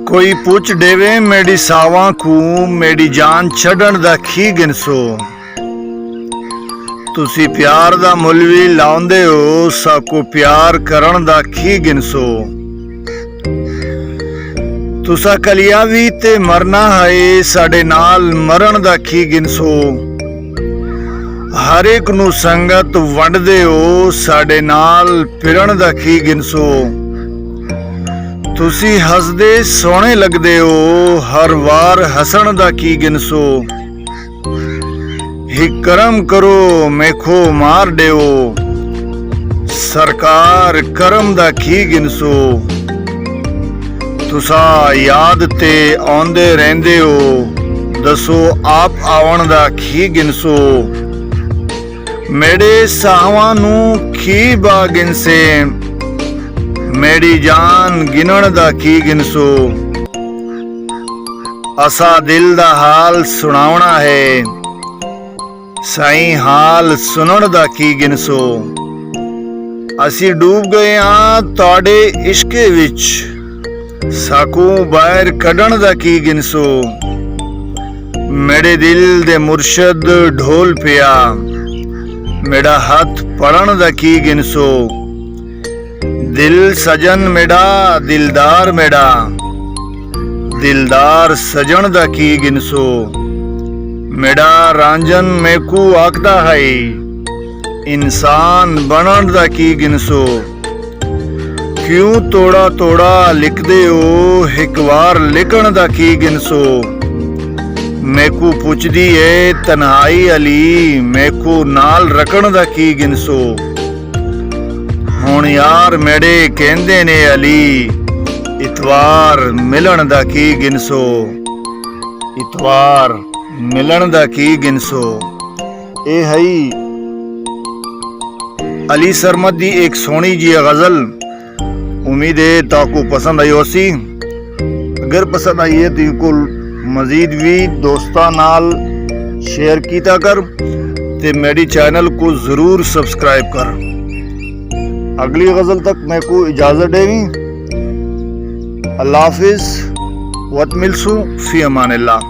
कोई पुछ देवे मेरी सावां को मेरी जान छड़न दा की गिनसो। तुसी प्यार दा मुल भी लाउंदे हो, साको प्यार करन दा की गिनसो। तुसा कलिया भी ते मरना है, साडे नाल मरण दा की गिनसो। हर एक नू संगत वंडदे हो, साडे नाल फिरन दा की गिनसो। तुसी हसदे सोहणे लगदे हो, हर वार हसन दा की गिनसो। हिक करम करो मेखो मार देओ, सरकार करम दा की गिनसो। तुसा याद ते आउंदे रहिंदे हो, दसो आप आवन दा की गिनसो। मेरे सावां नू की बा गिनसे, मेरी जान गिनण दा की गिनसो। असा दिल दा हाल सुनावना है, साईं हाल सुनण दा की गिनसो। असी डूब गए हां तुहाडे इश्के विच, साकू बाहर कढण दा की गिनसो। मेरे दिल दे मुर्शद ढोल पिया, मेरा हथ पढ़न दा की गिनसो। दिल सजन मेरा दिलदार मेरा, दिलदार सजन दा की गिनसो। मेरा रांझन मैकू आखदा है, इंसान बनन दा की गिनसो। क्यों तोड़ा तोड़ा लिखदे हो, एक बार लिखण दा की गिनसो। मैकू पुछदी है तन्हाई अली, मैकू नाल रखण दा की गिनसो। हुण यार मेरे कहंदे ने अली, इतवार मिलन दा की गिनसो। इतवार मिलन दा की गिनसो। ए हई अली सरमद दी एक सोहनी जी गजल। उम्मीद है ताकू पसंद आई होसी। अगर पसंद आई है तो इनको मजीद भी दोस्तां नाल शेयर कीता कर ते मेरी चैनल को जरूर सब्सक्राइब कर। अगली गजल तक मैं को इजाजत देवी। अल्लाह हाफिज, वत मिलसू फी अमान अल्लाह।